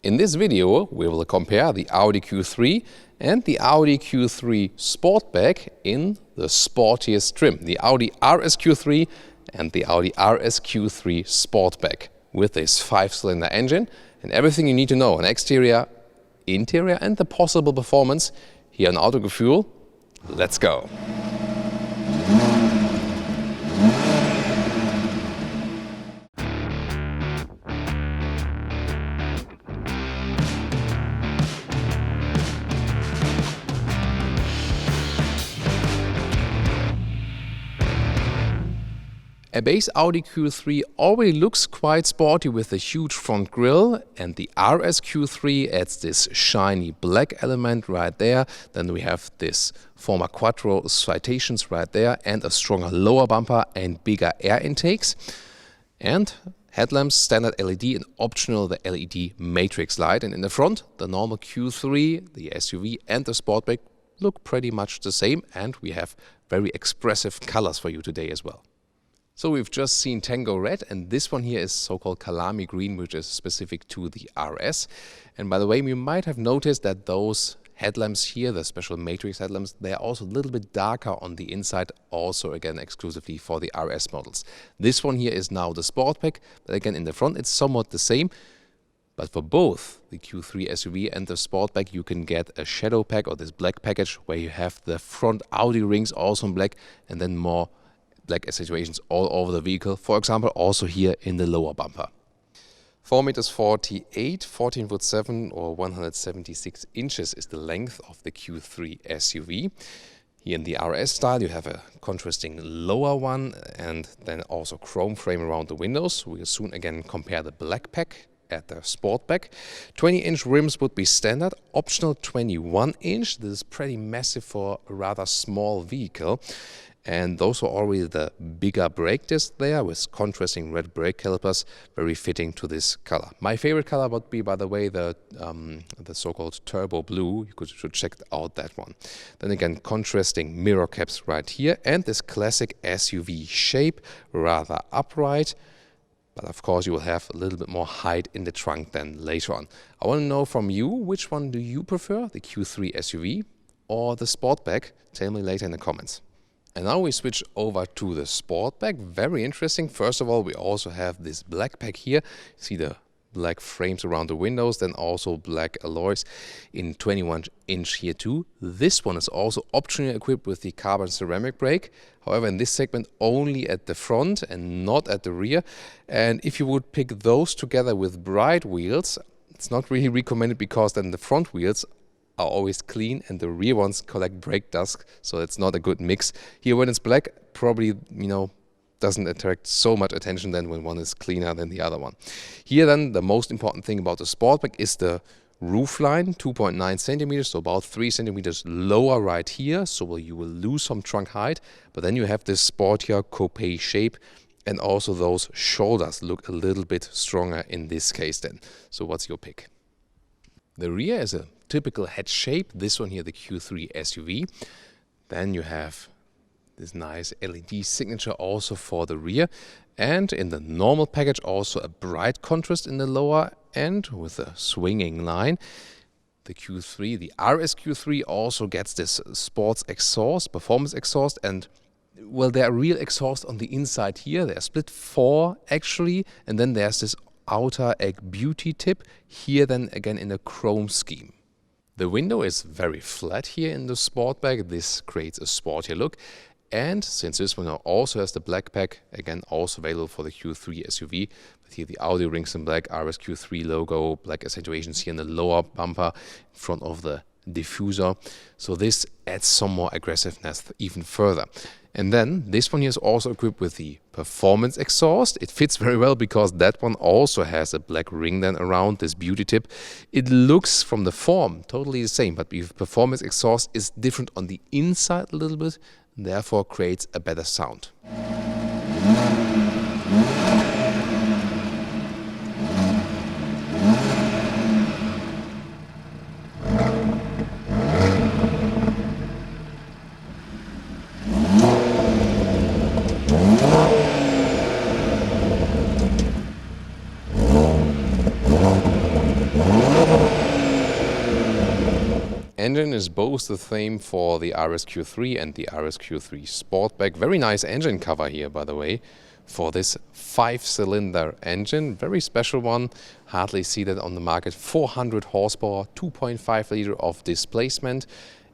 In this video, we will compare the Audi Q3 and the Audi Q3 Sportback in the sportiest trim, the Audi RSQ3 and the Audi RSQ3 Sportback, with this 5-cylinder engine and everything you need to know on exterior, interior and the possible performance here on Autogefühl. Let's go! A base Audi Q3 already looks quite sporty with a huge front grille, and the RSQ3 adds this shiny black element right there. Then we have this former Quattro citations right there and a stronger lower bumper and bigger air intakes. And headlamps, standard LED and optional the LED matrix light. And in the front, the normal Q3, the SUV and the Sportback look pretty much the same, and we have very expressive colors for you today as well. So we've just seen Tango Red, and this one here is so-called Kalami Green, which is specific to the RS. And by the way, you might have noticed that those headlamps here, the special matrix headlamps, they are also a little bit darker on the inside, also again exclusively for the RS models. This one here is now the Sportback, but again in the front it's somewhat the same. But for both the Q3 SUV and the Sportback, you can get a shadow pack or this black package where you have the front Audi rings also in black and then more black accentuations all over the vehicle, for example also here in the lower bumper. 4.48 meters, 14'7" or 176 inches is the length of the Q3 SUV. Here in the RS style you have a contrasting lower one and then also chrome frame around the windows. We'll soon again compare the black pack at the Sportback. 20-inch rims would be standard, optional 21-inch. This is pretty massive for a rather small vehicle. And those are already the bigger brake discs there with contrasting red brake calipers, very fitting to this color. My favorite color would be, by the way, the so-called turbo blue. You should check out that one. Then again, contrasting mirror caps right here and this classic SUV shape, rather upright. But of course you will have a little bit more height in the trunk than later on. I want to know from you, which one do you prefer, the Q3 SUV or the Sportback? Tell me later in the comments. And now we switch over to the Sportback. Very interesting. First of all, we also have this black pack here. See the black frames around the windows, then also black alloys in 21-inch here too. This one is also optionally equipped with the carbon ceramic brake. However, in this segment only at the front and not at the rear. And if you would pick those together with bright wheels, it's not really recommended because then the front wheels are always clean and the rear ones collect brake dust, so it's not a good mix. Here when it's black, probably, doesn't attract so much attention than when one is cleaner than the other one. Here then, the most important thing about the Sportback is the roofline, 2.9 centimeters, so about 3 centimeters lower right here, so you will lose some trunk height, but then you have this sportier coupe shape, and also those shoulders look a little bit stronger in this case then. So what's your pick? The rear is a typical head shape, this one here the Q3 SUV. Then you have this nice LED signature also for the rear, and in the normal package also a bright contrast in the lower end with a swinging line. The Q3, the RSQ3 also gets this sports exhaust, performance exhaust, and well, there are real exhaust on the inside here. They are split 4 actually, and then there's this outer egg beauty tip here then again in a chrome scheme. The window is very flat here in the Sportback. This creates a sportier look. And since this one also has the black pack, again also available for the Q3 SUV, but here the Audi rings in black, RSQ3 logo, black accentuations here in the lower bumper in front of the diffuser. So this adds some more aggressiveness even further. And then this one here is also equipped with the performance exhaust. It fits very well because that one also has a black ring then around this beauty tip. It looks from the form totally the same, but the performance exhaust is different on the inside a little bit, and therefore creates a better sound. engine is both the same for the RSQ3 and the RSQ3 Sportback. Very nice engine cover here, by the way, for this 5-cylinder engine. Very special one. Hardly see that on the market. 400 horsepower, 2.5 liter of displacement,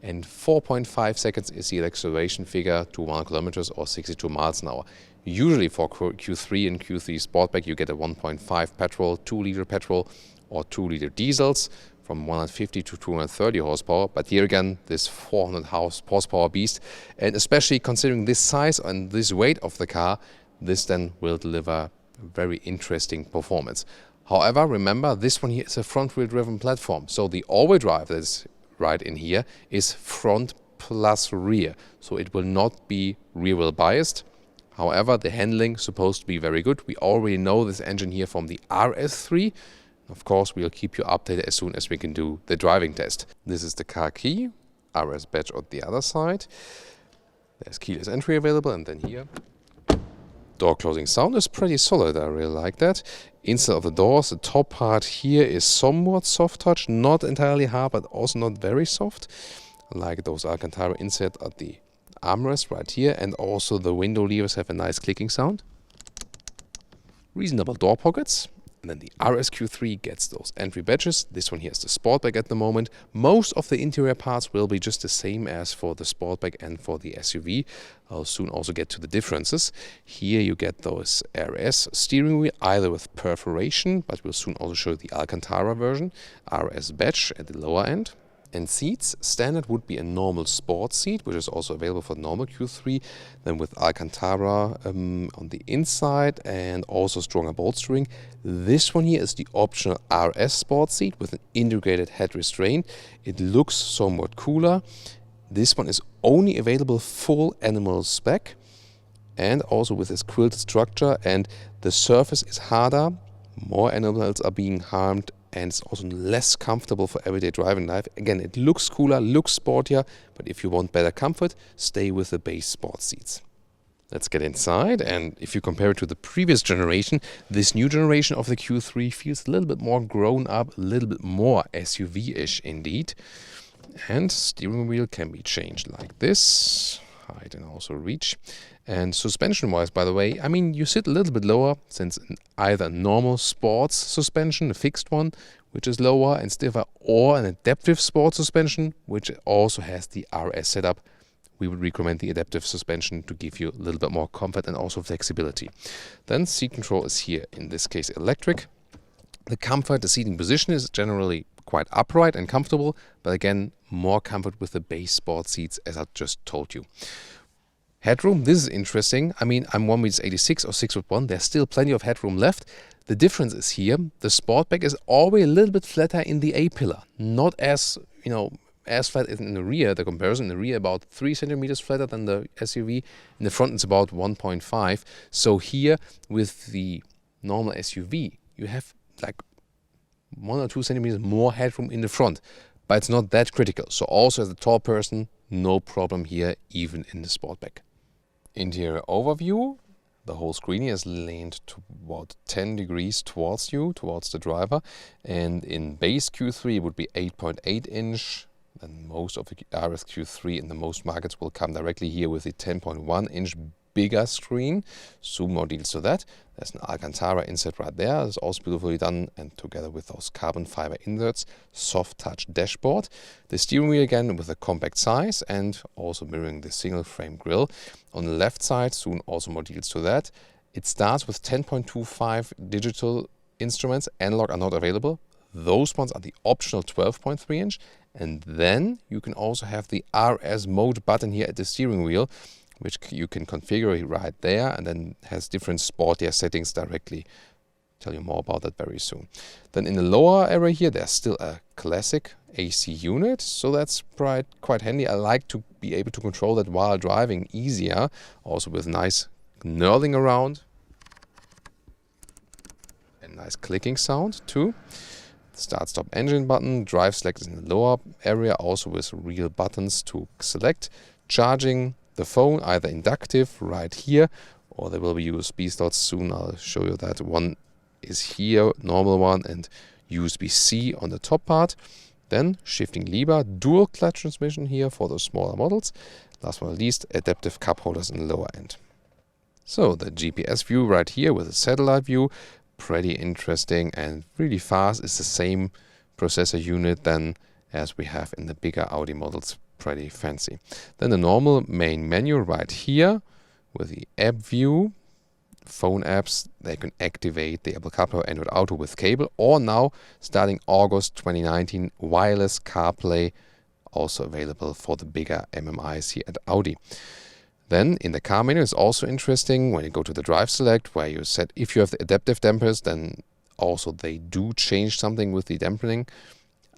and 4.5 seconds is the acceleration figure to 1 kilometers or 62 miles an hour. Usually for Q3 and Q3 Sportback you get a 1.5 petrol, 2 liter petrol or 2 liter diesels from 150 to 230 horsepower. But here again, this 400 horsepower beast, and especially considering this size and this weight of the car, this then will deliver very interesting performance. However, remember, this one here is a front-wheel driven platform, so the all-wheel drive that is right in here is front plus rear, so it will not be rear-wheel biased. However, the handling is supposed to be very good. We already know this engine here from the RS3. Of course, we'll keep you updated as soon as we can do the driving test. This is the car key, RS badge on the other side. There's keyless entry available, and then here. Door closing sound is pretty solid, I really like that. Inside of the doors, the top part here is somewhat soft touch, not entirely hard, but also not very soft. I like those Alcantara inset at the armrest right here, and also the window levers have a nice clicking sound. Reasonable door pockets. And then the RSQ3 gets those entry badges. This one here is the Sportback at the moment. Most of the interior parts will be just the same as for the Sportback and for the SUV. I'll soon also get to the differences. Here you get those RS steering wheel, either with perforation, but we'll soon also show the Alcantara version, RS badge at the lower end. And seats, standard would be a normal sport seat, which is also available for normal Q3, then with Alcantara on the inside and also stronger bolstering. This one here is the optional RS sport seat with an integrated head restraint. It looks somewhat cooler. This one is only available full animal spec and also with this quilted structure, and the surface is harder, more animals are being harmed, and it's also less comfortable for everyday driving life. Again, it looks cooler, looks sportier, but if you want better comfort, stay with the base sport seats. Let's get inside, and if you compare it to the previous generation, this new generation of the Q3 feels a little bit more grown up, a little bit more SUV-ish indeed. And steering wheel can be changed like this, height and also reach. And suspension-wise, by the way, I mean, you sit a little bit lower, since either normal sports suspension, a fixed one, which is lower and stiffer, or an adaptive sports suspension, which also has the RS setup. We would recommend the adaptive suspension to give you a little bit more comfort and also flexibility. Then seat control is here, in this case electric. The comfort, the seating position is generally quite upright and comfortable, but again, more comfort with the base sport seats, as I just told you. Headroom, this is interesting. I mean, I'm 1m86 or 6'1". There's still plenty of headroom left. The difference is here, the Sportback is always a little bit flatter in the A-pillar. Not as, as flat as in the rear. The comparison in the rear about 3 centimeters flatter than the SUV. In the front it's about 1.5. So here with the normal SUV, you have like 1 or 2 centimeters more headroom in the front. But it's not that critical. So also as a tall person, no problem here, even in the Sportback. Interior overview. The whole screen is leaned to about 10 degrees towards you, towards the driver. And in base Q3 it would be 8.8 inch. And most of the RSQ3 in the most markets will come directly here with the 10.1 inch bigger screen. Soon more deals to that. There's an Alcantara inset right there. It's also beautifully done, and together with those carbon fiber inserts, soft touch dashboard. The steering wheel again with a compact size and also mirroring the single frame grille. On the left side, soon also more deals to that. It starts with 10.25 digital instruments. Analog are not available. Those ones are the optional 12.3 inch. And then you can also have the RS mode button here at the steering wheel, which you can configure right there, and then has different sportier settings directly. Tell you more about that very soon. Then in the lower area here, there's still a classic AC unit, so that's quite handy. I like to be able to control that while driving easier, also with nice knurling around and nice clicking sound too. Start stop engine button, drive select is in the lower area, also with real buttons to select. Charging the phone, either inductive right here, or there will be USB slots soon. I'll show you that. One is here, normal one, and USB-C on the top part. Then shifting lever, dual clutch transmission here for the smaller models. Last but not least, adaptive cup holders in the lower end. So the GPS view right here with a satellite view, pretty interesting and really fast. It's the same processor unit then as we have in the bigger Audi models, pretty fancy. Then the normal main menu right here with the app view. Phone apps, they can activate the Apple CarPlay or Android Auto with cable, or now starting August 2019, wireless CarPlay, also available for the bigger MMIs here at Audi. Then in the car menu is also interesting when you go to the drive select, where you set if you have the adaptive dampers, then also they do change something with the dampening.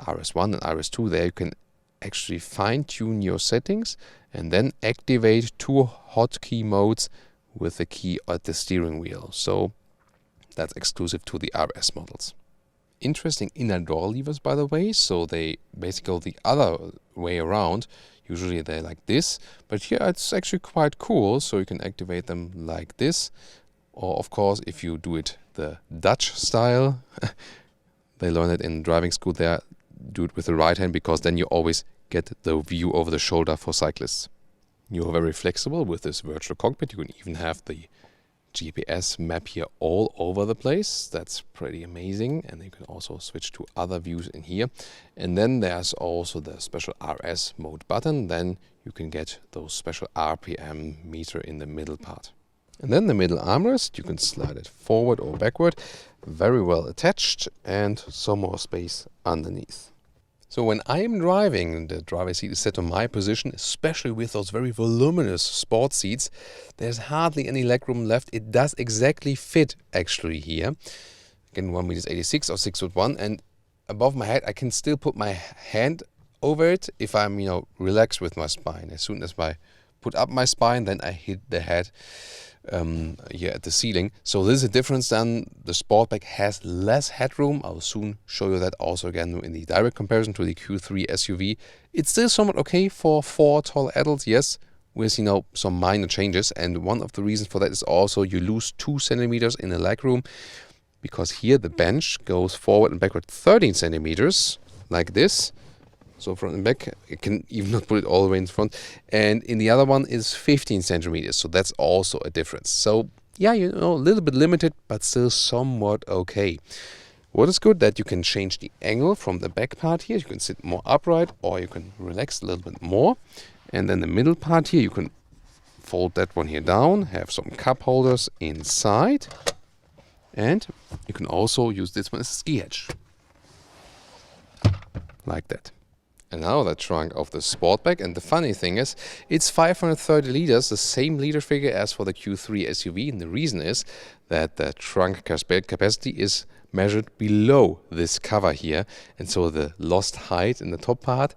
RS1 and RS2, there you can actually fine-tune your settings and then activate 2 hotkey modes with the key at the steering wheel. So that's exclusive to the RS models. Interesting inner door levers, by the way. So they basically go the other way around. Usually they're like this, but here it's actually quite cool. So you can activate them like this. Or of course, if you do it the Dutch style, they learned it in driving school there, do it with the right hand, because then you always get the view over the shoulder for cyclists. You're very flexible with this virtual cockpit. You can even have the GPS map here all over the place. That's pretty amazing. And you can also switch to other views in here. And then there's also the special RS mode button. Then you can get those special RPM meter in the middle part. And then the middle armrest, you can slide it forward or backward. Very well attached and some more space underneath. So when I am driving, the driver's seat is set to my position, especially with those very voluminous sport seats. There's hardly any legroom left. It does exactly fit actually here. Again, 1.86 m or 6'1", and above my head I can still put my hand over it if I'm, relaxed with my spine. As soon as I put up my spine, then I hit the head here at the ceiling. So this is a difference then. The Sportback has less headroom. I'll soon show you that also again in the direct comparison to the Q3 SUV. It's still somewhat okay for 4 tall adults, yes, with some minor changes. And one of the reasons for that is also you lose 2 centimeters in the legroom, because here the bench goes forward and backward 13 centimeters like this. So front and back, you can even not put it all the way in front. And in the other one is 15 centimeters. So that's also a difference. So yeah, a little bit limited, but still somewhat okay. What is good that you can change the angle from the back part here. You can sit more upright or you can relax a little bit more. And then the middle part here, you can fold that one here down, have some cup holders inside. And you can also use this one as a ski hedge. Like that. And now the trunk of the Sportback, and the funny thing is, it's 530 liters, the same liter figure as for the Q3 SUV, and the reason is that the trunk capacity is measured below this cover here, and so the lost height in the top part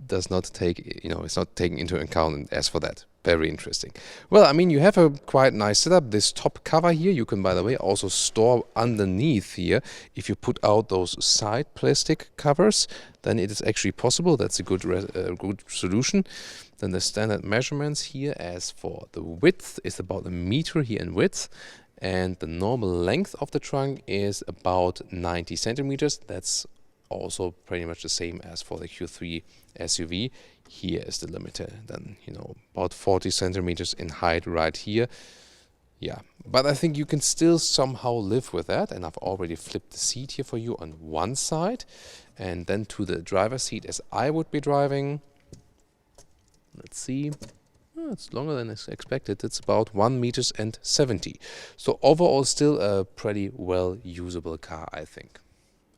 does not take, it's not taken into account as for that. Very interesting. Well, you have a quite nice setup. This top cover here, you can, by the way, also store underneath here. If you put out those side plastic covers, then it is actually possible. That's a good solution. Then the standard measurements here, as for the width, is about 1 meter here in width. And the normal length of the trunk is about 90 centimeters. That's also pretty much the same as for the Q3 SUV. Here is the limiter, then about 40 centimeters in height right here. Yeah, but I think you can still somehow live with that, and I've already flipped the seat here for you on one side, and then to the driver's seat as I would be driving. Let's see. It's longer than I expected. It's about 1.70 meters. So overall still a pretty well usable car, I think.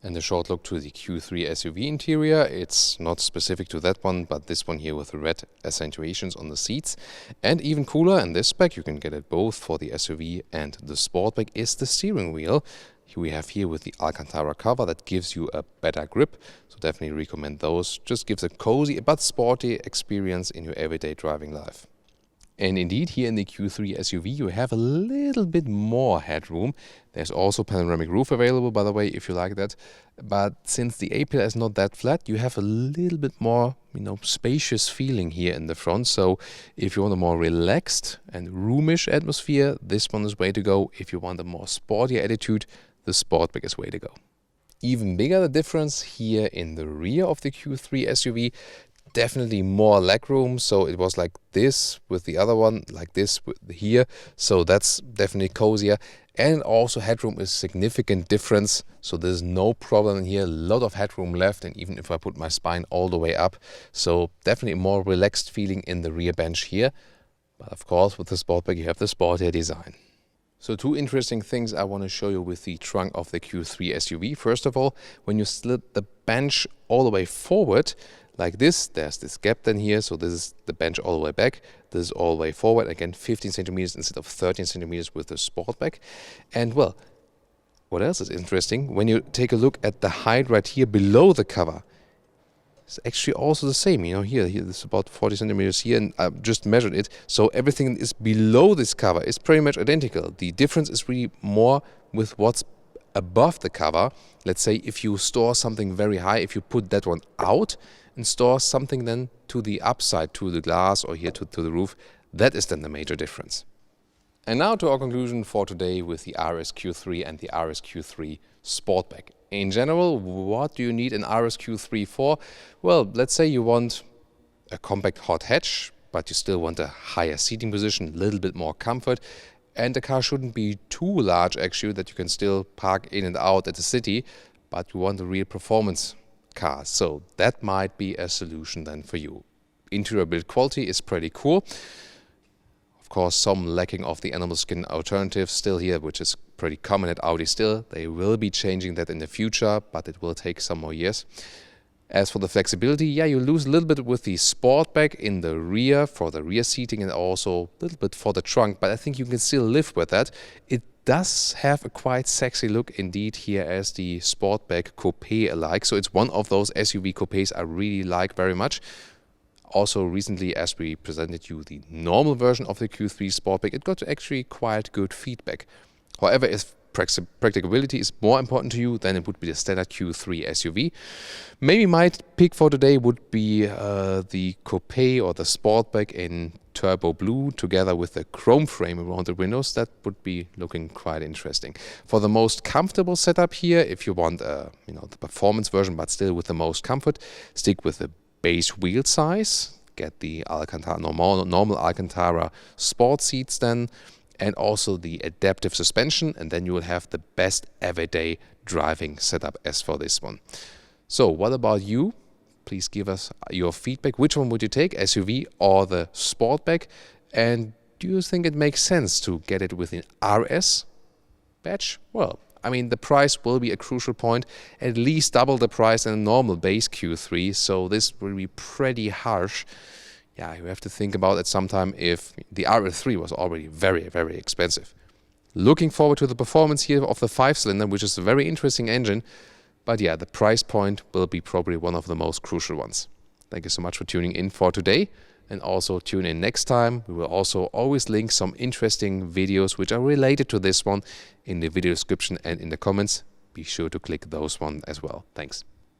And a short look to the Q3 SUV interior. It's not specific to that one, but this one here with the red accentuations on the seats. And even cooler, in this spec, you can get it both for the SUV and the Sportback, is the steering wheel. We have here with the Alcantara cover that gives you a better grip. So definitely recommend those. Just gives a cozy but sporty experience in your everyday driving life. And indeed, here in the Q3 SUV, you have a little bit more headroom. There's also panoramic roof available, by the way, if you like that. But since the A-pillar is not that flat, you have a little bit more, spacious feeling here in the front. So if you want a more relaxed and roomish atmosphere, this one is way to go. If you want a more sporty attitude, the Sportback is way to go. Even bigger the difference here in the rear of the Q3 SUV. Definitely more legroom, so it was like this with the other one, like this with here, so that's definitely cozier. And also headroom is significant difference, so there's no problem here, a lot of headroom left, and even if I put my spine all the way up, so definitely more relaxed feeling in the rear bench here. But of course with the Sportback you have the sportier design. So two interesting things I want to show you with the trunk of the Q3 SUV. First of all, when you slid the bench all the way forward, like this, there's this gap then here, so this is the bench all the way back, this is all the way forward, again 15 centimeters instead of 13 centimeters with the Sportback. And well, what else is interesting, when you take a look at the height right here below the cover, it's actually also the same, you know, here it's about 40 centimeters here, and I just measured it, so everything is below this cover is pretty much identical. The difference is really more with what's above the cover. Let's say if you store something very high, if you put that one out and store something then to the upside, to the glass or here to the roof, that is then the major difference. And now to our conclusion for today with the RSQ3 and the RSQ3 Sportback. In general, what do you need an RSQ3 for? Well, let's say you want a compact hot hatch, but you still want a higher seating position, a little bit more comfort, and the car shouldn't be too large actually that you can still park in and out at the city, but you want a real performance car. So that might be a solution then for you. Interior build quality is pretty cool. Of course, some lacking of the animal skin alternative still here, which is pretty common at Audi still. They will be changing that in the future, but it will take some more years. As for the flexibility, yeah, you lose a little bit with the Sportback in the rear for the rear seating and also a little bit for the trunk, but I think you can still live with that. It does have a quite sexy look indeed here as the Sportback Coupe alike. So it's one of those SUV coupes I really like very much. Also recently, as we presented you the normal version of the Q3 Sportback, it got actually quite good feedback. However, if practicability is more important to you, then it would be the standard Q3 SUV. Maybe my pick for today would be the Coupe or the Sportback in turbo blue together with the chrome frame around the windows. That would be looking quite interesting. For the most comfortable setup here, if you want the performance version but still with the most comfort, stick with the base wheel size, get the Alcantara normal Alcantara sport seats then, and also the adaptive suspension, and then you will have the best everyday driving setup as for this one. So what about you? Please give us your feedback. Which one would you take, SUV or the Sportback? And do you think it makes sense to get it with an RS badge? Well, I mean, the price will be a crucial point, at least double the price than a normal base Q3, so this will be pretty harsh. Yeah, you have to think about it sometime if the RS3 was already very, very expensive. Looking forward to the performance here of the 5-cylinder, which is a very interesting engine. But yeah, the price point will be probably one of the most crucial ones. Thank you so much for tuning in for today. And also tune in next time. We will also always link some interesting videos which are related to this one in the video description and in the comments. Be sure to click those one as well. Thanks.